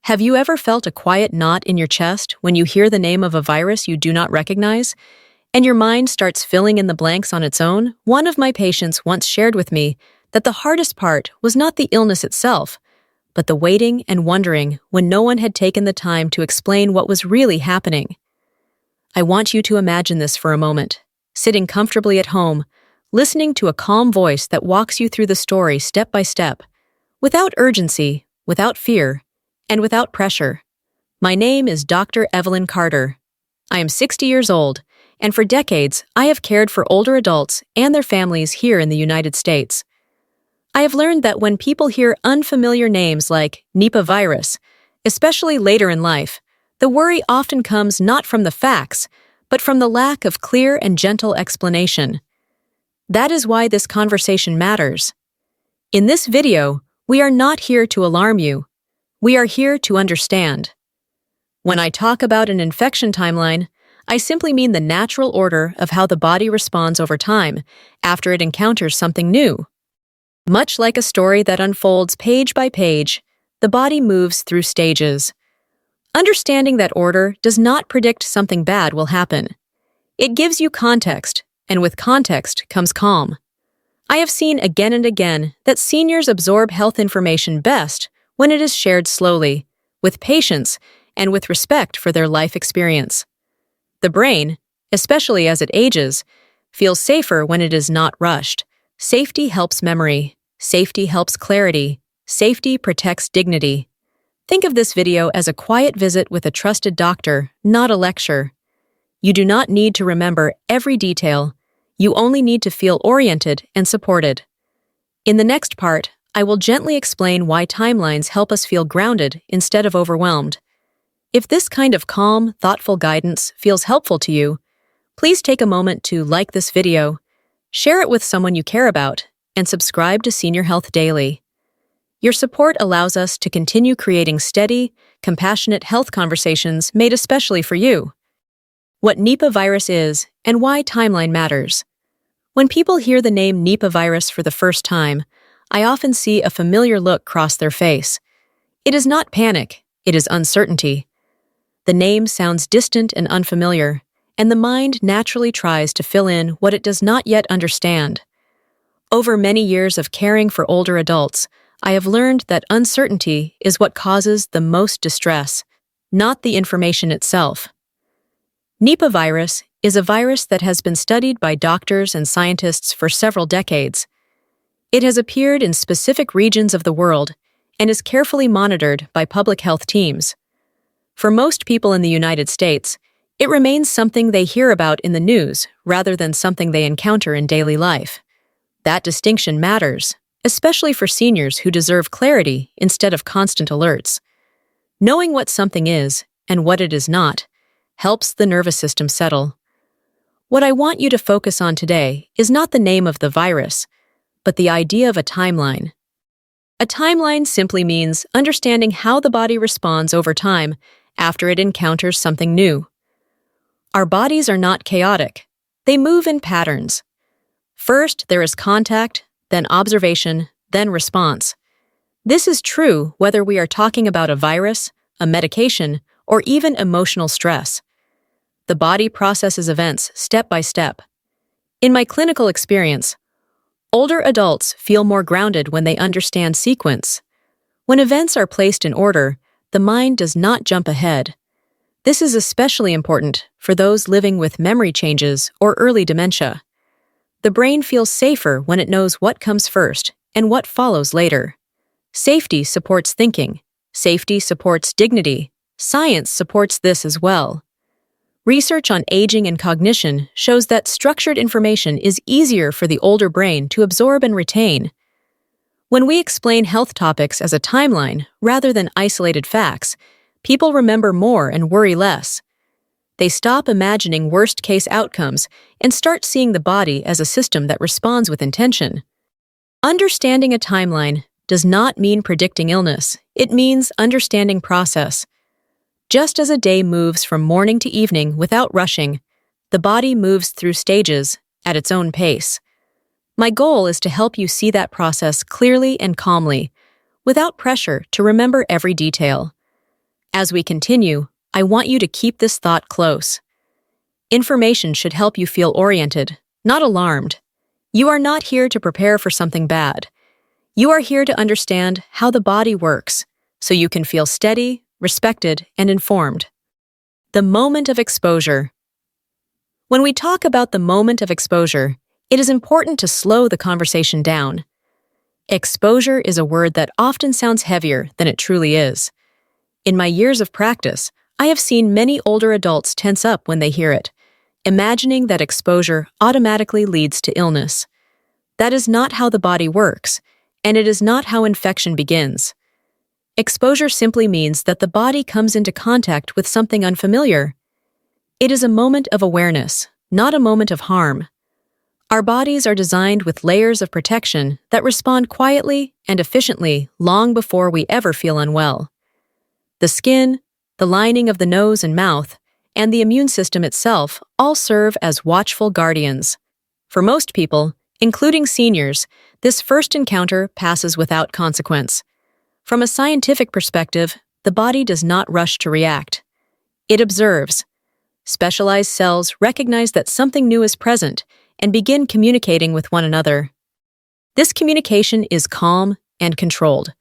Have you ever felt a quiet knot in your chest when you hear the name of a virus you do not recognize, and your mind starts filling in the blanks on its own? One of my patients once shared with me that the hardest part was not the illness itself, but the waiting and wondering when no one had taken the time to explain what was really happening. I want you to imagine this for a moment, sitting comfortably at home, listening to a calm voice that walks you through the story step by step, without urgency, without fear, and without pressure. My name is Dr. Evelyn Carter. I am 60 years old, and for decades I have cared for older adults and their families here in the United States. I have learned that when people hear unfamiliar names like Nipah virus, especially later in life, the worry often comes not from the facts, but from the lack of clear and gentle explanation. That is why this conversation matters. In this video, we are not here to alarm you. We are here to understand. When I talk about an infection timeline, I simply mean the natural order of how the body responds over time after it encounters something new. Much like a story that unfolds page by page, the body moves through stages. Understanding that order does not predict something bad will happen. It gives you context, and with context comes calm. I have seen again and again that seniors absorb health information best when it is shared slowly, with patience, and with respect for their life experience. The brain, especially as it ages, feels safer when it is not rushed. Safety helps memory. Safety helps clarity. Safety protects dignity. Think of this video as a quiet visit with a trusted doctor, not a lecture. You do not need to remember every detail. You only need to feel oriented and supported. In the next part, I will gently explain why timelines help us feel grounded instead of overwhelmed. If this kind of calm, thoughtful guidance feels helpful to you, please take a moment to like this video, share it with someone you care about, and subscribe to Senior Health Daily. Your support allows us to continue creating steady, compassionate health conversations made especially for you. What Nipah virus is and why timeline matters. When people hear the name Nipah virus for the first time, I often see a familiar look cross their face. It is not panic, it is uncertainty. The name sounds distant and unfamiliar, and the mind naturally tries to fill in what it does not yet understand. Over many years of caring for older adults, I have learned that uncertainty is what causes the most distress, not the information itself. Nipah virus is a virus that has been studied by doctors and scientists for several decades. It has appeared in specific regions of the world and is carefully monitored by public health teams. For most people in the United States, it remains something they hear about in the news rather than something they encounter in daily life. That distinction matters, especially for seniors who deserve clarity instead of constant alerts. Knowing what something is and what it is not helps the nervous system settle. What I want you to focus on today is not the name of the virus, but the idea of a timeline. A timeline simply means understanding how the body responds over time after it encounters something new. Our bodies are not chaotic. They move in patterns. First, there is contact, then observation, then response. This is true whether we are talking about a virus, a medication, or even emotional stress. The body processes events step by step. In my clinical experience, older adults feel more grounded when they understand sequence. When events are placed in order, the mind does not jump ahead. This is especially important for those living with memory changes or early dementia. The brain feels safer when it knows what comes first and what follows later. Safety supports thinking. Safety supports dignity. Science supports this as well. Research on aging and cognition shows that structured information is easier for the older brain to absorb and retain. When we explain health topics as a timeline rather than isolated facts, people remember more and worry less. They stop imagining worst-case outcomes and start seeing the body as a system that responds with intention. Understanding a timeline does not mean predicting illness. It means understanding process. Just as a day moves from morning to evening without rushing, the body moves through stages at its own pace. My goal is to help you see that process clearly and calmly, without pressure to remember every detail. As we continue, I want you to keep this thought close. Information should help you feel oriented, not alarmed. You are not here to prepare for something bad. You are here to understand how the body works, so you can feel steady, respected, and informed. The moment of exposure. When we talk about the moment of exposure, it is important to slow the conversation down. Exposure is a word that often sounds heavier than it truly is. In my years of practice, I have seen many older adults tense up when they hear it, imagining that exposure automatically leads to illness. That is not how the body works, and it is not how infection begins. Exposure simply means that the body comes into contact with something unfamiliar. It is a moment of awareness, not a moment of harm. Our bodies are designed with layers of protection that respond quietly and efficiently long before we ever feel unwell. The skin, the lining of the nose and mouth, and the immune system itself all serve as watchful guardians. For most people, including seniors, this first encounter passes without consequence. From a scientific perspective, the body does not rush to react. It observes. Specialized cells recognize that something new is present and begin communicating with one another. This communication is calm and controlled.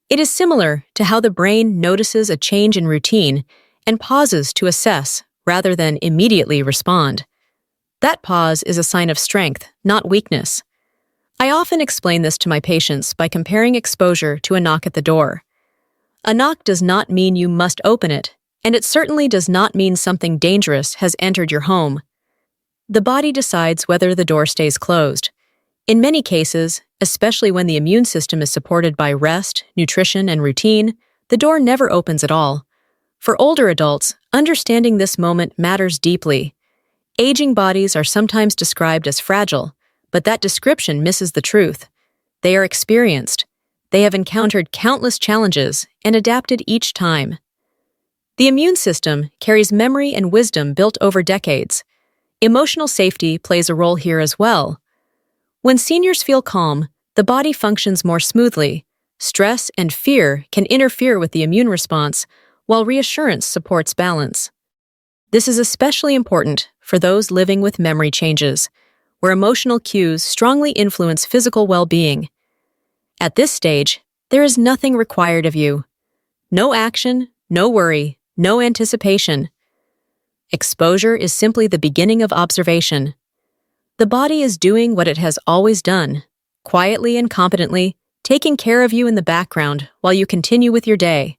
It is similar to how the brain notices a change in routine and pauses to assess rather than immediately respond. That pause is a sign of strength, not weakness. I often explain this to my patients by comparing exposure to a knock at the door. A knock does not mean you must open it, and it certainly does not mean something dangerous has entered your home. The body decides whether the door stays closed. In many cases, especially when the immune system is supported by rest, nutrition, and routine, the door never opens at all. For older adults, understanding this moment matters deeply. Aging bodies are sometimes described as fragile, but that description misses the truth. They are experienced. They have encountered countless challenges and adapted each time. The immune system carries memory and wisdom built over decades. Emotional safety plays a role here as well. When seniors feel calm, the body functions more smoothly. Stress and fear can interfere with the immune response, while reassurance supports balance. This is especially important for those living with memory changes, where emotional cues strongly influence physical well-being. At this stage, there is nothing required of you. No action, no worry, no anticipation. Exposure is simply the beginning of observation. The body is doing what it has always done, quietly and competently, taking care of you in the background while you continue with your day.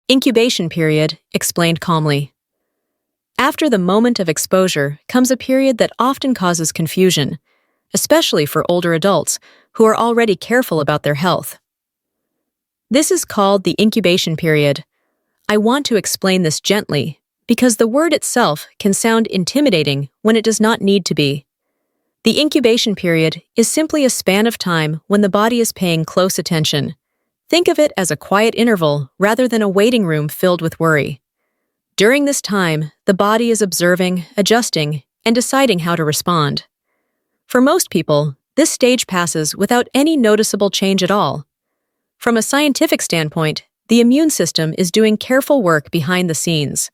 Incubation period, explained calmly. After the moment of exposure comes a period that often causes confusion, especially for older adults who are already careful about their health. This is called the incubation period. I want to explain this gently because the word itself can sound intimidating when it does not need to be. The incubation period is simply a span of time when the body is paying close attention. Think of it as a quiet interval rather than a waiting room filled with worry. During this time, the body is observing, adjusting, and deciding how to respond. For most people, this stage passes without any noticeable change at all. From a scientific standpoint, the immune system is doing careful work behind the scenes.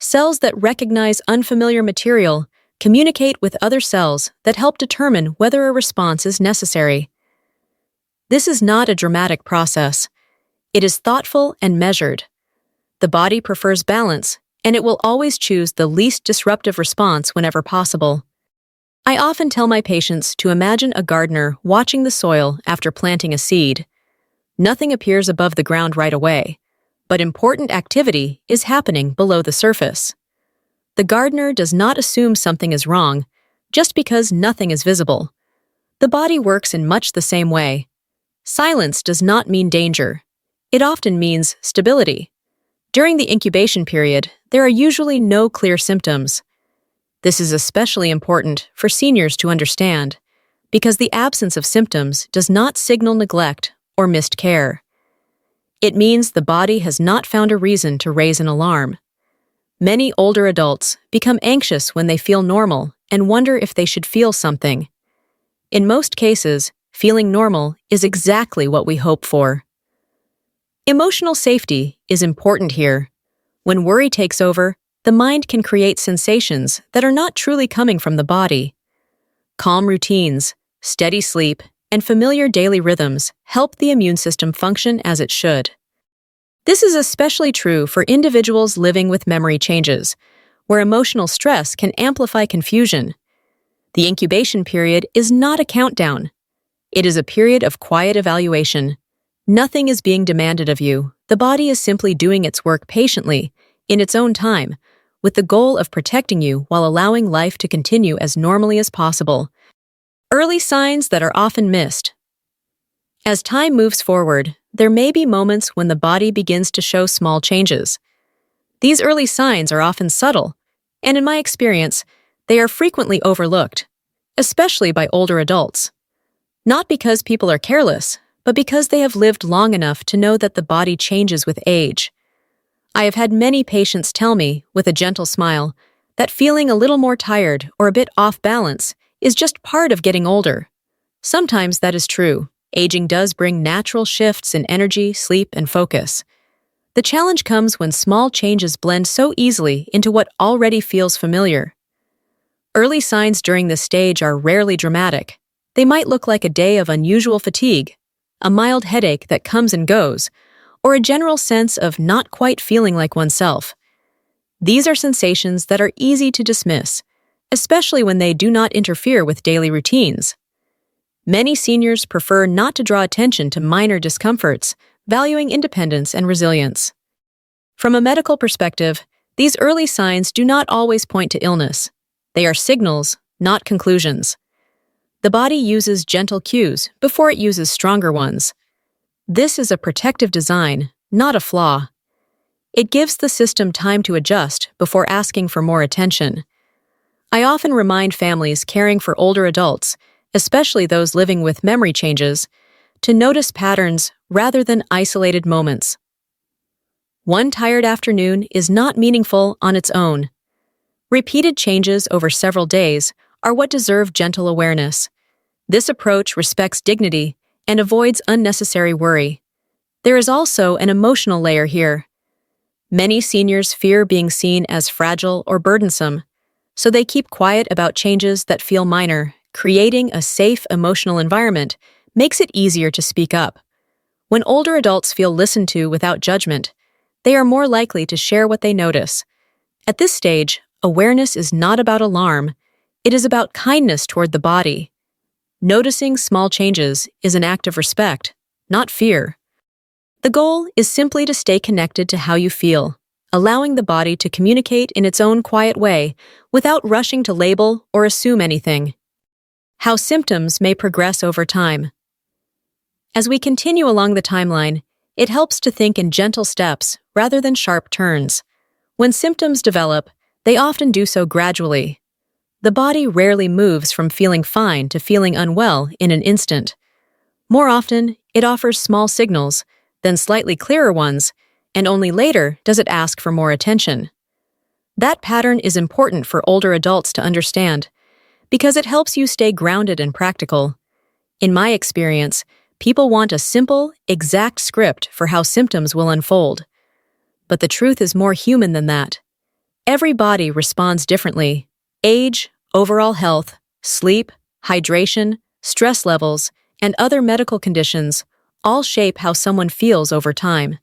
Cells that recognize unfamiliar material communicate with other cells that help determine whether a response is necessary. This is not a dramatic process. It is thoughtful and measured. The body prefers balance, and it will always choose the least disruptive response whenever possible. I often tell my patients to imagine a gardener watching the soil after planting a seed. Nothing appears above the ground right away, but important activity is happening below the surface. The gardener does not assume something is wrong just because nothing is visible. The body works in much the same way. Silence does not mean danger. It often means stability. During the incubation period, there are usually no clear symptoms. This is especially important for seniors to understand, because the absence of symptoms does not signal neglect or missed care. It means the body has not found a reason to raise an alarm. Many older adults become anxious when they feel normal and wonder if they should feel something. In most cases, feeling normal is exactly what we hope for. Emotional safety is important here. When worry takes over, the mind can create sensations that are not truly coming from the body. Calm routines, steady sleep, and familiar daily rhythms help the immune system function as it should. This is especially true for individuals living with memory changes, where emotional stress can amplify confusion. The incubation period is not a countdown. It is a period of quiet evaluation. Nothing is being demanded of you. The body is simply doing its work patiently, in its own time, with the goal of protecting you while allowing life to continue as normally as possible. Early signs that are often missed. As time moves forward, there may be moments when the body begins to show small changes. These early signs are often subtle, and in my experience, they are frequently overlooked, especially by older adults. Not because people are careless, but because they have lived long enough to know that the body changes with age. I have had many patients tell me, with a gentle smile, that feeling a little more tired or a bit off balance is just part of getting older. Sometimes that is true. Aging does bring natural shifts in energy, sleep, and focus. The challenge comes when small changes blend so easily into what already feels familiar. Early signs during this stage are rarely dramatic. They might look like a day of unusual fatigue, a mild headache that comes and goes, or a general sense of not quite feeling like oneself. These are sensations that are easy to dismiss, especially when they do not interfere with daily routines. Many seniors prefer not to draw attention to minor discomforts, valuing independence and resilience. From a medical perspective, these early signs do not always point to illness. They are signals, not conclusions. The body uses gentle cues before it uses stronger ones. This is a protective design, not a flaw. It gives the system time to adjust before asking for more attention. I often remind families caring for older adults, especially those living with memory changes, to notice patterns rather than isolated moments. One tired afternoon is not meaningful on its own. Repeated changes over several days are what deserve gentle awareness. This approach respects dignity and avoids unnecessary worry. There is also an emotional layer here. Many seniors fear being seen as fragile or burdensome, so they keep quiet about changes that feel minor. Creating a safe emotional environment makes it easier to speak up. When older adults feel listened to without judgment, they are more likely to share what they notice. At this stage, awareness is not about alarm. It is about kindness toward the body. Noticing small changes is an act of respect, not fear. The goal is simply to stay connected to how you feel, allowing the body to communicate in its own quiet way without rushing to label or assume anything. How symptoms may progress over time. As we continue along the timeline, it helps to think in gentle steps rather than sharp turns. When symptoms develop, they often do so gradually. The body rarely moves from feeling fine to feeling unwell in an instant. More often, it offers small signals, then slightly clearer ones, and only later does it ask for more attention. That pattern is important for older adults to understand, because it helps you stay grounded and practical. In my experience, people want a simple, exact script for how symptoms will unfold. But the truth is more human than that. Every body responds differently. Age, overall health, sleep, hydration, stress levels, and other medical conditions all shape how someone feels over time.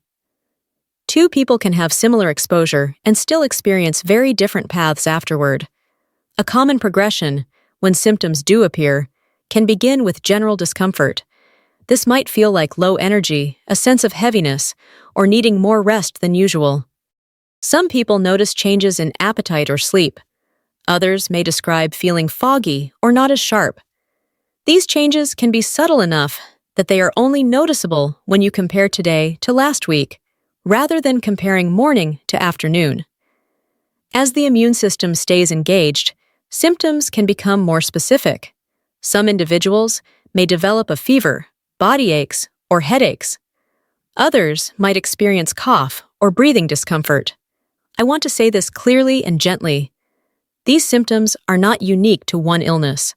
Two people can have similar exposure and still experience very different paths afterward. A common progression, when symptoms do appear, can begin with general discomfort. This might feel like low energy, a sense of heaviness, or needing more rest than usual. Some people notice changes in appetite or sleep. Others may describe feeling foggy or not as sharp. These changes can be subtle enough that they are only noticeable when you compare today to last week, rather than comparing morning to afternoon. As the immune system stays engaged, symptoms can become more specific. Some individuals may develop a fever, body aches, or headaches. Others might experience cough or breathing discomfort. I want to say this clearly and gently. These symptoms are not unique to one illness.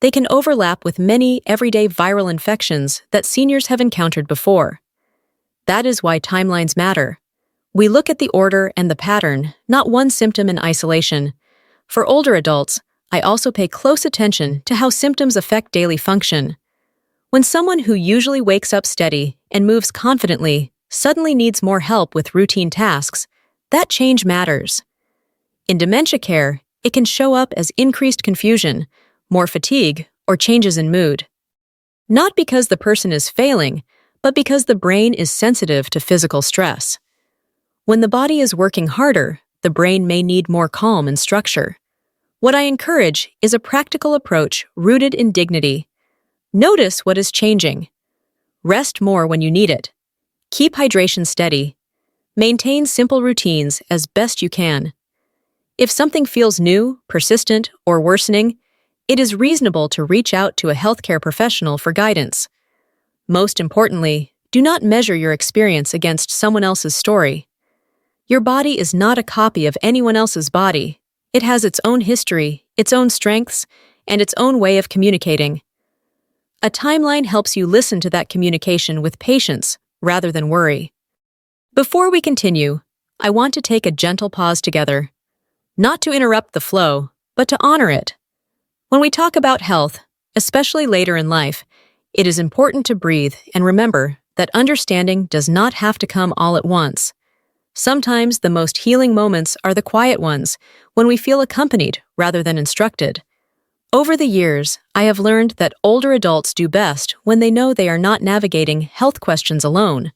They can overlap with many everyday viral infections that seniors have encountered before. That is why timelines matter. We look at the order and the pattern, not one symptom in isolation. For older adults, I also pay close attention to how symptoms affect daily function. When someone who usually wakes up steady and moves confidently suddenly needs more help with routine tasks, that change matters. In dementia care, it can show up as increased confusion, more fatigue, or changes in mood. Not because the person is failing, but because the brain is sensitive to physical stress. When the body is working harder, the brain may need more calm and structure. What I encourage is a practical approach rooted in dignity. Notice what is changing. Rest more when you need it. Keep hydration steady. Maintain simple routines as best you can. If something feels new, persistent, or worsening, it is reasonable to reach out to a healthcare professional for guidance. Most importantly, do not measure your experience against someone else's story. Your body is not a copy of anyone else's body. It has its own history, its own strengths, and its own way of communicating. A timeline helps you listen to that communication with patience rather than worry. Before we continue, I want to take a gentle pause together. Not to interrupt the flow, but to honor it. When we talk about health, especially later in life, it is important to breathe and remember that understanding does not have to come all at once. Sometimes the most healing moments are the quiet ones, when we feel accompanied rather than instructed. Over the years, I have learned that older adults do best when they know they are not navigating health questions alone.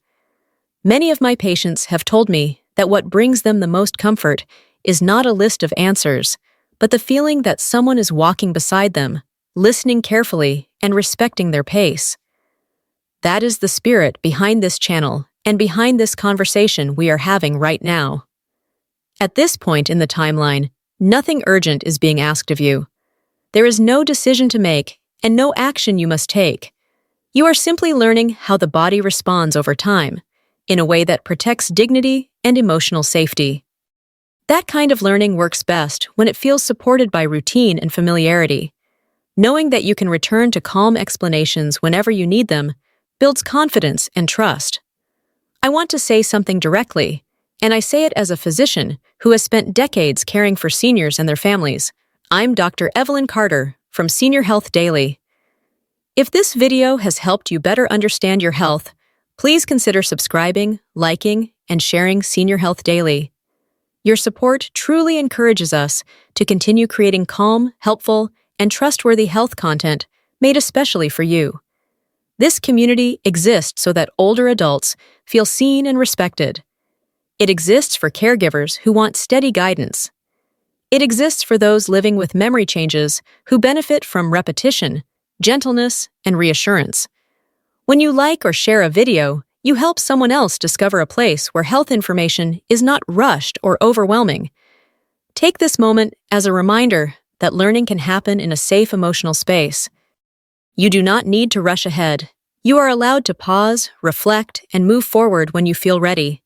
Many of my patients have told me that what brings them the most comfort is not a list of answers, but the feeling that someone is walking beside them, listening carefully and respecting their pace. That is the spirit behind this channel and behind this conversation we are having right now. At this point in the timeline, nothing urgent is being asked of you. There is no decision to make and no action you must take. You are simply learning how the body responds over time, in a way that protects dignity and emotional safety. That kind of learning works best when it feels supported by routine and familiarity. Knowing that you can return to calm explanations whenever you need them builds confidence and trust. I want to say something directly, and I say it as a physician who has spent decades caring for seniors and their families. I'm Dr. Evelyn Carter from Senior Health Daily. If this video has helped you better understand your health, please consider subscribing, liking, and sharing Senior Health Daily. Your support truly encourages us to continue creating calm, helpful, and trustworthy health content made especially for you. This community exists so that older adults feel seen and respected. It exists for caregivers who want steady guidance. It exists for those living with memory changes who benefit from repetition, gentleness, and reassurance. When you like or share a video, you help someone else discover a place where health information is not rushed or overwhelming. Take this moment as a reminder that learning can happen in a safe emotional space. You do not need to rush ahead. You are allowed to pause, reflect, and move forward when you feel ready.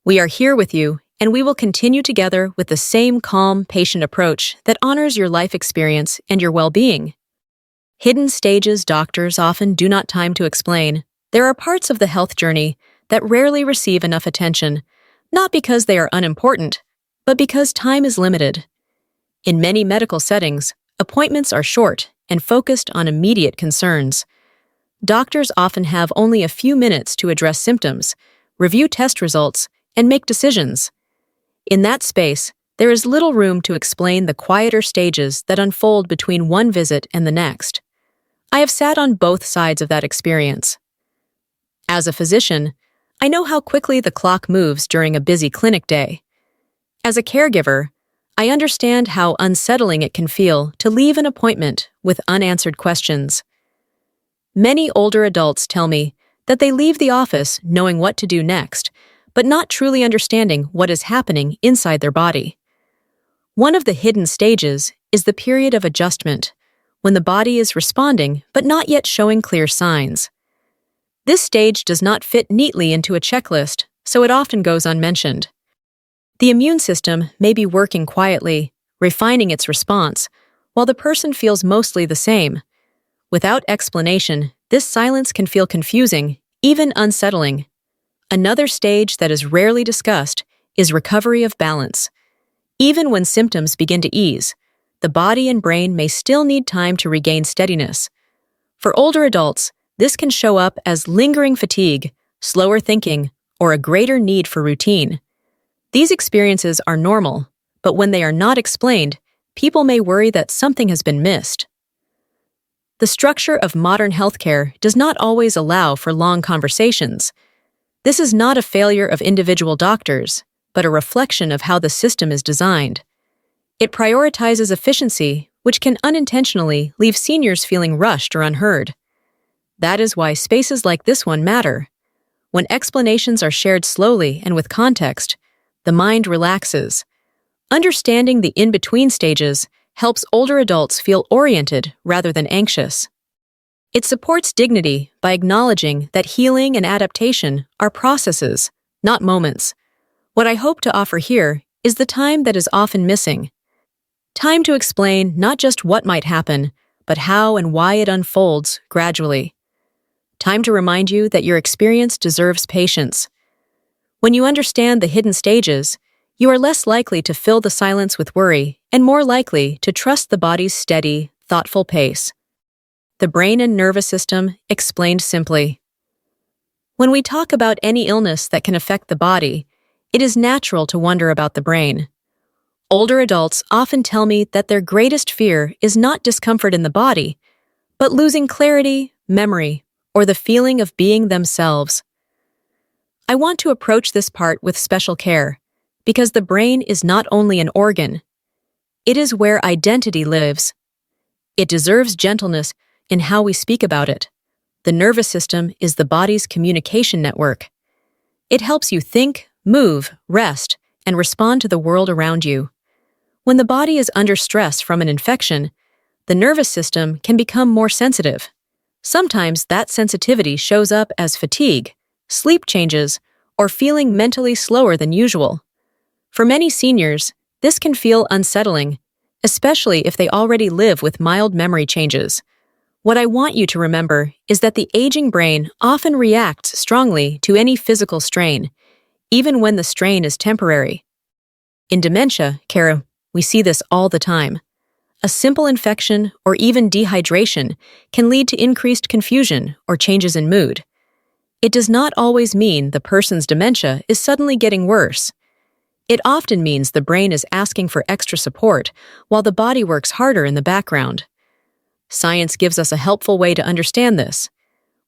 We are here with you, and we will continue together with the same calm, patient approach that honors your life experience and your well-being. Hidden stages doctors often do not time to explain. There are parts of the health journey that rarely receive enough attention, not because they are unimportant, but because time is limited. In many medical settings, appointments are short and focused on immediate concerns. Doctors often have only a few minutes to address symptoms, review test results, and make decisions. In that space, there is little room to explain the quieter stages that unfold between one visit and the next. I have sat on both sides of that experience. As a physician, I know how quickly the clock moves during a busy clinic day. As a caregiver, I understand how unsettling it can feel to leave an appointment with unanswered questions. Many older adults tell me that they leave the office knowing what to do next, but not truly understanding what is happening inside their body. One of the hidden stages is the period of adjustment, when the body is responding but not yet showing clear signs. This stage does not fit neatly into a checklist, so it often goes unmentioned. The immune system may be working quietly, refining its response, while the person feels mostly the same. Without explanation, this silence can feel confusing, even unsettling. Another stage that is rarely discussed is recovery of balance. Even when symptoms begin to ease, the body and brain may still need time to regain steadiness. For older adults, this can show up as lingering fatigue, slower thinking, or a greater need for routine. These experiences are normal, but when they are not explained, people may worry that something has been missed. The structure of modern healthcare does not always allow for long conversations. This is not a failure of individual doctors, but a reflection of how the system is designed. It prioritizes efficiency, which can unintentionally leave seniors feeling rushed or unheard. That is why spaces like this one matter. When explanations are shared slowly and with context, the mind relaxes. Understanding the in-between stages helps older adults feel oriented rather than anxious. It supports dignity by acknowledging that healing and adaptation are processes, not moments. What I hope to offer here is the time that is often missing. Time to explain not just what might happen, but how and why it unfolds gradually. Time to remind you that your experience deserves patience. When you understand the hidden stages, you are less likely to fill the silence with worry and more likely to trust the body's steady, thoughtful pace. The brain and nervous system explained simply. When we talk about any illness that can affect the body, it is natural to wonder about the brain. Older adults often tell me that their greatest fear is not discomfort in the body, but losing clarity, memory, or the feeling of being themselves. I want to approach this part with special care, because the brain is not only an organ, it is where identity lives. It deserves gentleness in how we speak about it. The nervous system is the body's communication network. It helps you think, move, rest, and respond to the world around you. When the body is under stress from an infection, the nervous system can become more sensitive. Sometimes that sensitivity shows up as fatigue, sleep changes, or feeling mentally slower than usual. For many seniors, this can feel unsettling, especially if they already live with mild memory changes. What I want you to remember is that the aging brain often reacts strongly to any physical strain, even when the strain is temporary. In dementia care, we see this all the time. A simple infection or even dehydration can lead to increased confusion or changes in mood. It does not always mean the person's dementia is suddenly getting worse. It often means the brain is asking for extra support while the body works harder in the background. Science gives us a helpful way to understand this.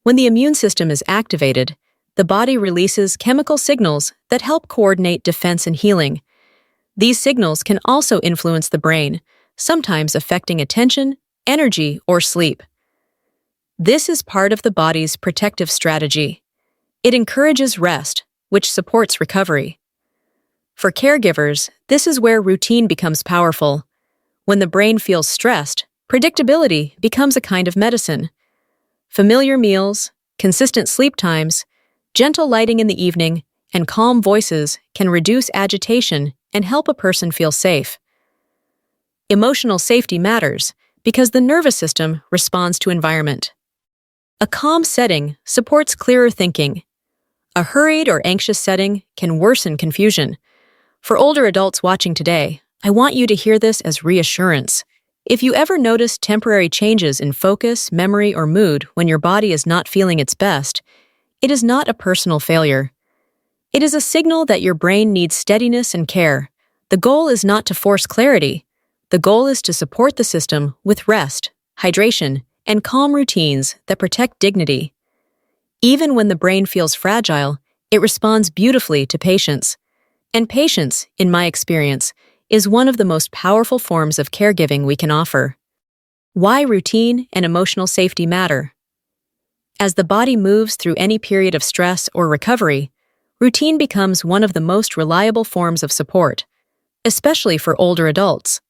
When the immune system is activated, the body releases chemical signals that help coordinate defense and healing. These signals can also influence the brain, sometimes affecting attention, energy, or sleep. This is part of the body's protective strategy. It encourages rest, which supports recovery. For caregivers, this is where routine becomes powerful. When the brain feels stressed, predictability becomes a kind of medicine. Familiar meals, consistent sleep times, gentle lighting in the evening, and calm voices can reduce agitation and help a person feel safe. Emotional safety matters because the nervous system responds to environment. A calm setting supports clearer thinking. A hurried or anxious setting can worsen confusion. For older adults watching today, I want you to hear this as reassurance. If you ever notice temporary changes in focus, memory, or mood when your body is not feeling its best, it is not a personal failure. It is a signal that your brain needs steadiness and care. The goal is not to force clarity. The goal is to support the system with rest, hydration, and calm routines that protect dignity. Even when the brain feels fragile, it responds beautifully to patience. And patience, in my experience, is one of the most powerful forms of caregiving we can offer. Why routine and emotional safety matter. As the body moves through any period of stress or recovery, routine becomes one of the most reliable forms of support, especially for older adults.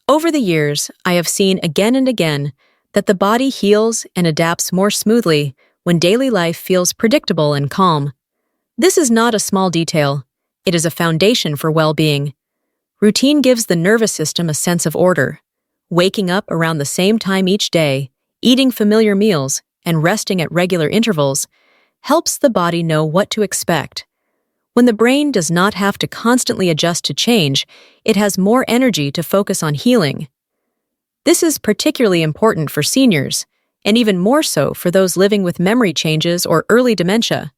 Over the years, I have seen again and again that the body heals and adapts more smoothly when daily life feels predictable and calm. This is not a small detail. It is a foundation for well-being. Routine gives the nervous system a sense of order. Waking up around the same time each day, eating familiar meals, and resting at regular intervals, helps the body know what to expect. When the brain does not have to constantly adjust to change, it has more energy to focus on healing. This is particularly important for seniors, and even more so for those living with memory changes or early dementia.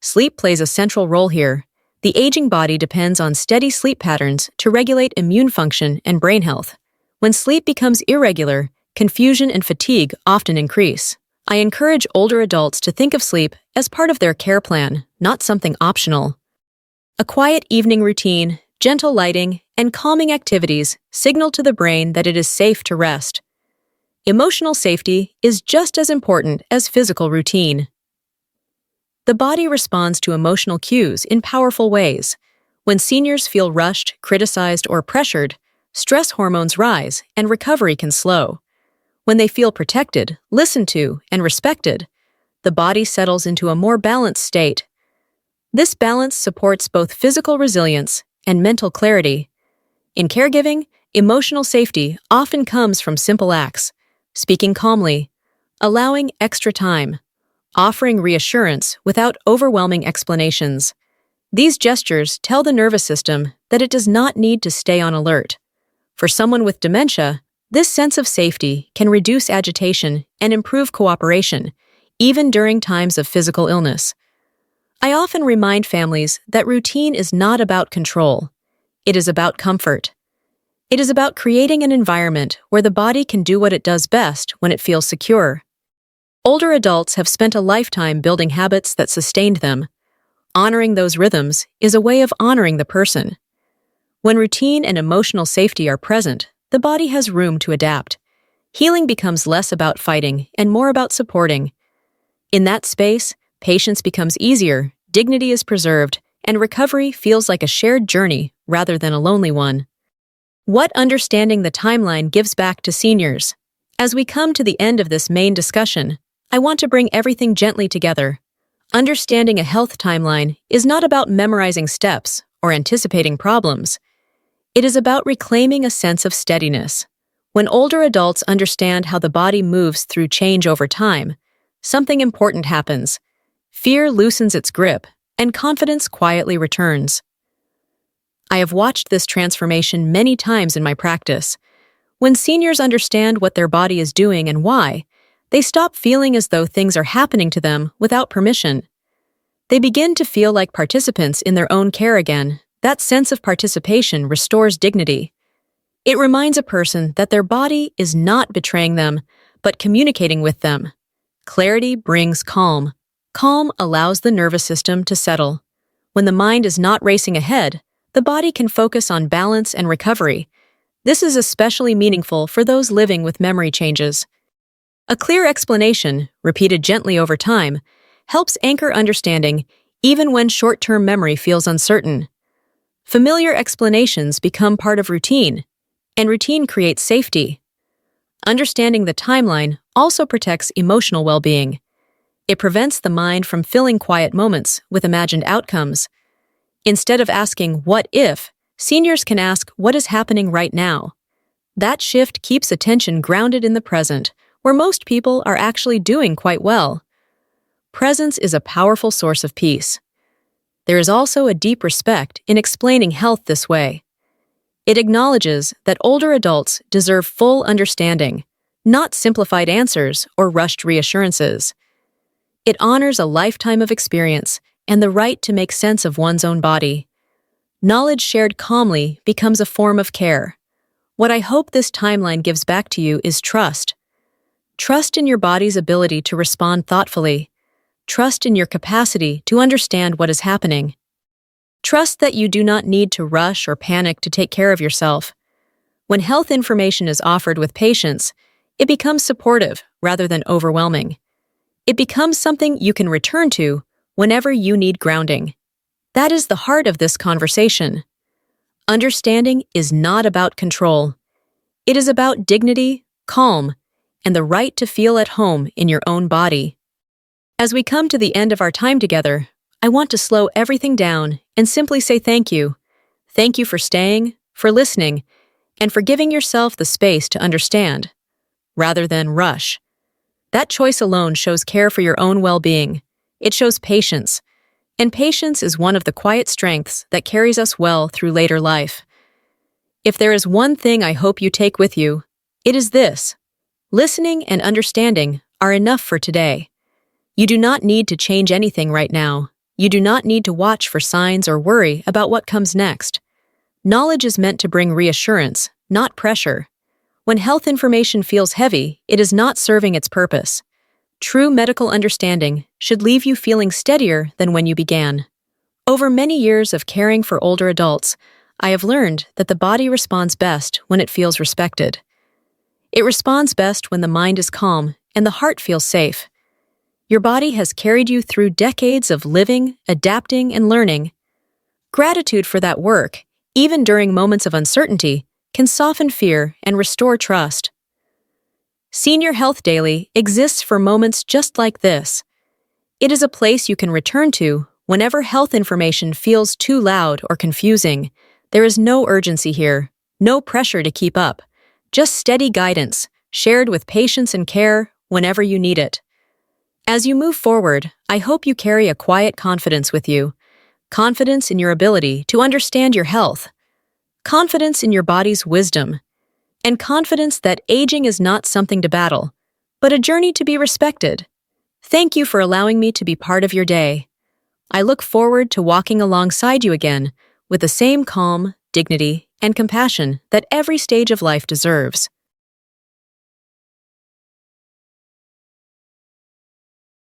Sleep plays a central role here. The aging body depends on steady sleep patterns to regulate immune function and brain health. When sleep becomes irregular, confusion and fatigue often increase. I encourage older adults to think of sleep as part of their care plan, not something optional. A quiet evening routine, gentle lighting, and calming activities signal to the brain that it is safe to rest. Emotional safety is just as important as physical routine. The body responds to emotional cues in powerful ways. When seniors feel rushed, criticized, or pressured, stress hormones rise and recovery can slow. When they feel protected, listened to, and respected, the body settles into a more balanced state. This balance supports both physical resilience and mental clarity. In caregiving, emotional safety often comes from simple acts: speaking calmly, allowing extra time, offering reassurance without overwhelming explanations. These gestures tell the nervous system that it does not need to stay on alert. For someone with dementia, this sense of safety can reduce agitation and improve cooperation, even during times of physical illness. I often remind families that routine is not about control. It is about comfort. It is about creating an environment where the body can do what it does best when it feels secure. Older adults have spent a lifetime building habits that sustained them. Honoring those rhythms is a way of honoring the person. When routine and emotional safety are present, the body has room to adapt. Healing becomes less about fighting and more about supporting. In that space, patience becomes easier, dignity is preserved, and recovery feels like a shared journey rather than a lonely one. What understanding the timeline gives back to seniors? As we come to the end of this main discussion, I want to bring everything gently together. Understanding a health timeline is not about memorizing steps or anticipating problems. It is about reclaiming a sense of steadiness. When older adults understand how the body moves through change over time, something important happens. Fear loosens its grip, and confidence quietly returns. I have watched this transformation many times in my practice. When seniors understand what their body is doing and why, they stop feeling as though things are happening to them without permission. They begin to feel like participants in their own care again. That sense of participation restores dignity. It reminds a person that their body is not betraying them, but communicating with them. Clarity brings calm. Calm allows the nervous system to settle. When the mind is not racing ahead, the body can focus on balance and recovery. This is especially meaningful for those living with memory changes. A clear explanation, repeated gently over time, helps anchor understanding even when short-term memory feels uncertain. Familiar explanations become part of routine, and routine creates safety. Understanding the timeline also protects emotional well-being. It prevents the mind from filling quiet moments with imagined outcomes. Instead of asking, "What if?" seniors can ask, "What is happening right now?" That shift keeps attention grounded in the present, where most people are actually doing quite well. Presence is a powerful source of peace. There is also a deep respect in explaining health this way. It acknowledges that older adults deserve full understanding, not simplified answers or rushed reassurances. It honors a lifetime of experience and the right to make sense of one's own body. Knowledge shared calmly becomes a form of care. What I hope this timeline gives back to you is trust. Trust in your body's ability to respond thoughtfully. Trust in your capacity to understand what is happening. Trust that you do not need to rush or panic to take care of yourself. When health information is offered with patience, it becomes supportive rather than overwhelming. It becomes something you can return to whenever you need grounding. That is the heart of this conversation. Understanding is not about control. It is about dignity, calm, and the right to feel at home in your own body. As we come to the end of our time together, I want to slow everything down and simply say thank you. Thank you for staying, for listening, and for giving yourself the space to understand, rather than rush. That choice alone shows care for your own well-being. It shows patience, and patience is one of the quiet strengths that carries us well through later life. If there is one thing I hope you take with you, it is this: listening and understanding are enough for today. You do not need to change anything right now. You do not need to watch for signs or worry about what comes next. Knowledge is meant to bring reassurance, not pressure. When health information feels heavy, it is not serving its purpose. True medical understanding should leave you feeling steadier than when you began. Over many years of caring for older adults, I have learned that the body responds best when it feels respected. It responds best when the mind is calm and the heart feels safe. Your body has carried you through decades of living, adapting, and learning. Gratitude for that work, even during moments of uncertainty, can soften fear and restore trust. Senior Health Daily exists for moments just like this. It is a place you can return to whenever health information feels too loud or confusing. There is no urgency here, no pressure to keep up, just steady guidance, shared with patience and care whenever you need it. As you move forward, I hope you carry a quiet confidence with you. Confidence in your ability to understand your health. Confidence in your body's wisdom. And confidence that aging is not something to battle, but a journey to be respected. Thank you for allowing me to be part of your day. I look forward to walking alongside you again with the same calm, dignity, and compassion that every stage of life deserves.